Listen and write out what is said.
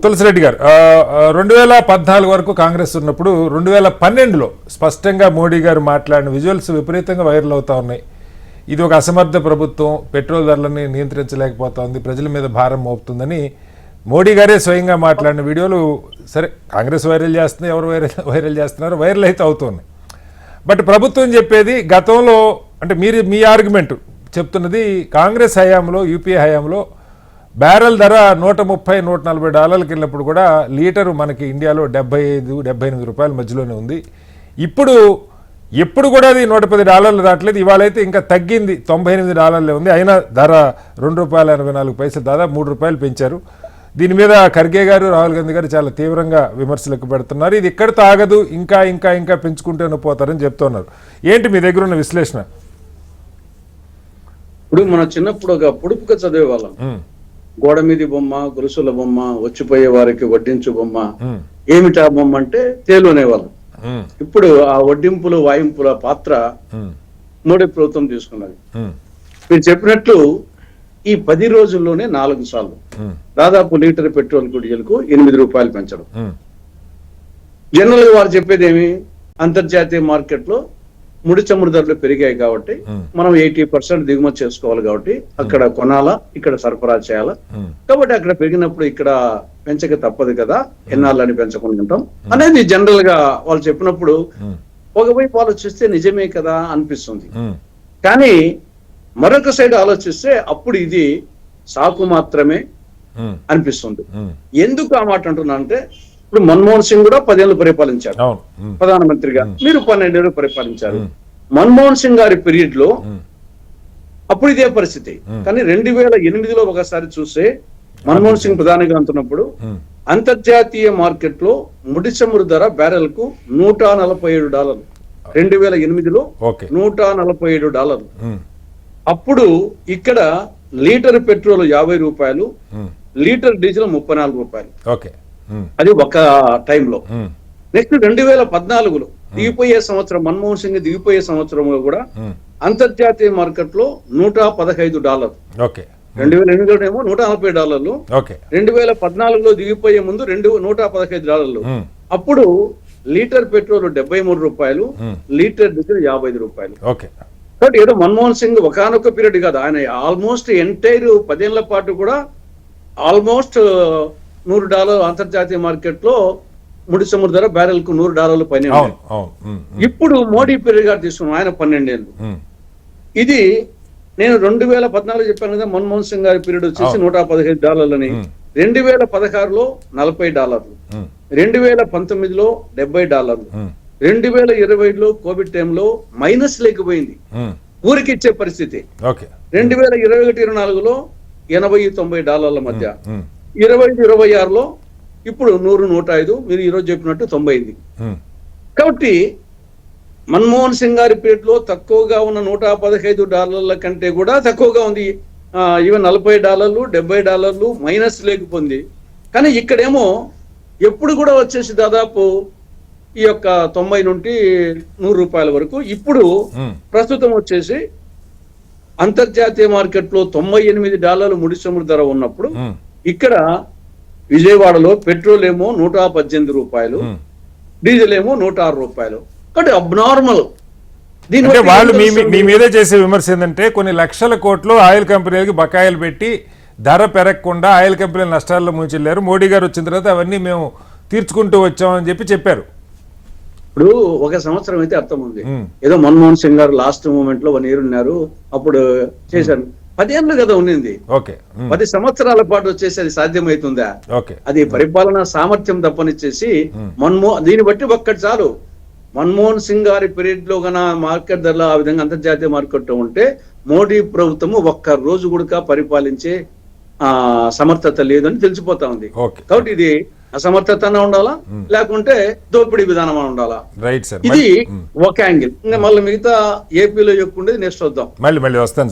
తులసిరెడ్డి గారు 2014 వరకు కాంగ్రెస్ ఉన్నప్పుడు 2012లో స్పష్టంగా మోడీ గారు మాట్లాడిన విజువల్స్ విపరీతంగా వైరల్ అవుతా ఉన్నాయి. ఇది ఒక అసమర్థ ప్రభుత్వం, పెట్రోల్ ధరలని నియంత్రించలేకపోతుంది, ప్రజల మీద భారం మోపుతుందని మోడీ గారే స్వయంగా మాట్లాడిన వీడియోలు సరే కాంగ్రెస్ వైరల్ చేస్తుంది, ఎవరు వైరల్ చేస్తున్నారు, వైరల్ అయితే అవుతున్నాయి. బట్ ప్రభుత్వం చెప్పేది గతంలో అంటే మీ ఆర్గ్యుమెంట్ చెప్తున్నది కాంగ్రెస్ హయాంలో, యూపీఏ హయాంలో బ్యారెల్ ధర $130-140 వెళ్ళినప్పుడు కూడా లీటరు మనకి ఇండియాలో 75-78 రూపాయల మధ్యలోనే ఉంది. ఎప్పుడు కూడా అది $110 దాటలేదు. ఇవాళైతే ఇంకా తగ్గింది, $98 ఉంది. అయినా ధర ₹2.84 దాదాపు ₹3 పెంచారు. దీని మీద ఖర్గే గారు, రాహుల్ గాంధీ గారు చాలా తీవ్రంగా విమర్శలకు పెడుతున్నారు. ఇది ఎక్కడితో ఆగదు, ఇంకా ఇంకా ఇంకా పెంచుకుంటూనే పోతారని చెప్తున్నారు. ఏంటి మీ దగ్గర ఉన్న విశ్లేషణ? ఇప్పుడు మనం చిన్నప్పుడు ఒక పొడుపుగా చదివే వాళ్ళం, గోడ మీది బొమ్మ, గురుసుల బొమ్మ, వచ్చిపోయే వారికి వడ్డించు బొమ్మ. ఏమిటా బొమ్మ అంటే తేలు అనేవాళ్ళం. ఇప్పుడు ఆ వడ్డింపులు వాయింపుల పాత్ర మోడీ ప్రభుత్వం తీసుకున్నది. మీరు చెప్పినట్లు ఈ 10 రోజుల్లోనే 4 సార్లు దాదాపు లీటర్ పెట్రోల్ డీజిల్ కు ₹8 పెంచడం. జనరల్ గా వారు చెప్పేది ఏమి, అంతర్జాతీయ మార్కెట్ లో ముడి చమురు ధరలు పెరిగాయి కాబట్టి మనం 80% దిగుమతి చేసుకోవాలి, కాబట్టి అక్కడ కొనాలా, ఇక్కడ సరఫరా చేయాలా, కాబట్టి అక్కడ పెరిగినప్పుడు ఇక్కడ పెంచక తప్పదు కదా, ఎన్నాళ్ళని పెంచకుండా ఉంటాం అనేది జనరల్ గా వాళ్ళు చెప్పినప్పుడు ఒకవైపు ఆలోచిస్తే నిజమే కదా అనిపిస్తుంది. కానీ మరొక సైడ్ ఆలోచిస్తే అప్పుడు ఇది సాకు మాత్రమే అనిపిస్తుంది. ఎందుకు ఆ మాట అంటున్నా అంటే, ఇప్పుడు మన్మోహన్ సింగ్ కూడా 10 ఏళ్ళు పరిపాలించారు ప్రధానమంత్రిగా, మీరు 12 ఏళ్ళు పరిపాలించారు. మన్మోహన్ సింగ్ గారి పీరియడ్ లో అప్పుడు ఇదే పరిస్థితి. కానీ 2008లో ఒకసారి చూస్తే మన్మోహన్ సింగ్ ప్రధానిగా ఉంటున్నప్పుడు అంతర్జాతీయ మార్కెట్ లో ముడి చమురు ధర బ్యారెల్ కు $147. 2008లో $147. అప్పుడు ఇక్కడ లీటర్ పెట్రోల్ ₹50, లీటర్ డీజిల్ ₹34. అది ఒక టైంలో. నెక్స్ట్ 2014లో దిగిపోయే సంవత్సరం, మన్మోహన్ సింగ్ దిగిపోయే సంవత్సరంలో కూడా అంతర్జాతీయ మార్కెట్ లో $115. 2008లో ఏమో $140, 2014లో దిగిపోయే ముందు $115. అప్పుడు లీటర్ పెట్రోల్ ₹73, లీటర్ డీజిల్ ₹55. కాబట్టి ఏదో మన్మోహన్ సింగ్ ఒకనొక పీరియడ్ కాదు, ఆయన ఆల్మోస్ట్ ఎంటైర్ 10 ఏళ్ల పాటు కూడా ఆల్మోస్ట్ $100 అంతర్జాతీయ మార్కెట్ లో ముడి చమురు ధర బ్యారెల్ కు $100 పైన. ఇప్పుడు మోడీ పీరియడ్ గారు తీసుకున్నాం, ఆయన 12 ఏళ్ళు. ఇది నేను 2014 చెప్పాను కదా, మన్మోహన్ సింగ్ గారి పీరియడ్ వచ్చేసి $115 అని. 2016లో $40, 2019లో $70, 2020లో కోవిడ్ టైంలో మైనస్ లేకపోయింది, ఊరికి ఇచ్చే పరిస్థితి. 2021-24లో $80-90 మధ్య, 25-26లో ఇప్పుడు 100-105, మీరు ఈరోజు చెప్పినట్టు 90. కాబట్టి మన్మోహన్ సింగ్ గారి పీరియడ్ లో తక్కువగా ఉన్న $115 కంటే కూడా తక్కువగా ఉంది. ఈవెన్ $40, $70 మైనస్ లేకపోయింది. కానీ ఇక్కడేమో ఎప్పుడు కూడా వచ్చేసి దాదాపు ఈ యొక్క 90 నుండి $100 వరకు. ఇప్పుడు ప్రస్తుతం వచ్చేసి అంతర్జాతీయ మార్కెట్ లో $98 ముడి చమురు ధర ఉన్నప్పుడు ఇక్కడ విజయవాడలో పెట్రోల్ ఏమో $118, డీజిల్ ఏమో $106. కాబట్టి అబ్నార్మల్. దీని వాళ్ళు మీ మీద చేసే విమర్శ ఏంటంటే, కొన్ని లక్షల కోట్లు ఆయిల్ కంపెనీలకి బకాయిలు పెట్టి ధర పెరగకుండా ఆయిల్ కంపెనీలు నష్టాల్లో ముంచెళ్ళారు. మోడీ గారు వచ్చిన తర్వాత అవన్నీ మేము తీర్చుకుంటూ వచ్చామని చెప్పారు. ఇప్పుడు ఒక సంవత్సరం అయితే అర్థం ఉంది, ఏదో మన్మోహన్ సింగ్ గారు లాస్ట్ మూమెంట్ లో 1 year ఉన్నారు, అప్పుడు చేశారు. 10 ఏళ్ళు కదా ఉన్నింది, 10 సంవత్సరాల పాటు వచ్చేసి అది సాధ్యమవుతుందా? అది పరిపాలన సామర్థ్యం తప్పనిచ్చేసి దీన్ని బట్టి ఒక్కటి చాలు. మన్మోహన్ సింగ్ గారి పీరియడ్ లో గన మార్కెట్ ధరలు ఆ విధంగా అంతర్జాతీయ మార్కెట్ లో ఉంటే మోడీ ప్రభుత్వము ఒక్క రోజు కూడా పరిపాలించే సమర్థత లేదని తెలిసిపోతా ఉంది. కాబట్టి ఇది అసమర్థతన ఉండాలా, లేకుంటే దోపిడీ విధానం ఉండాలా, ఇది ఒక యాంగిల్. ఇంకా మళ్ళీ మిగతా ఏపీలో ఎక్కువ ఉండేది నెక్స్ట్ వద్దాం. మళ్ళీ వస్తాను.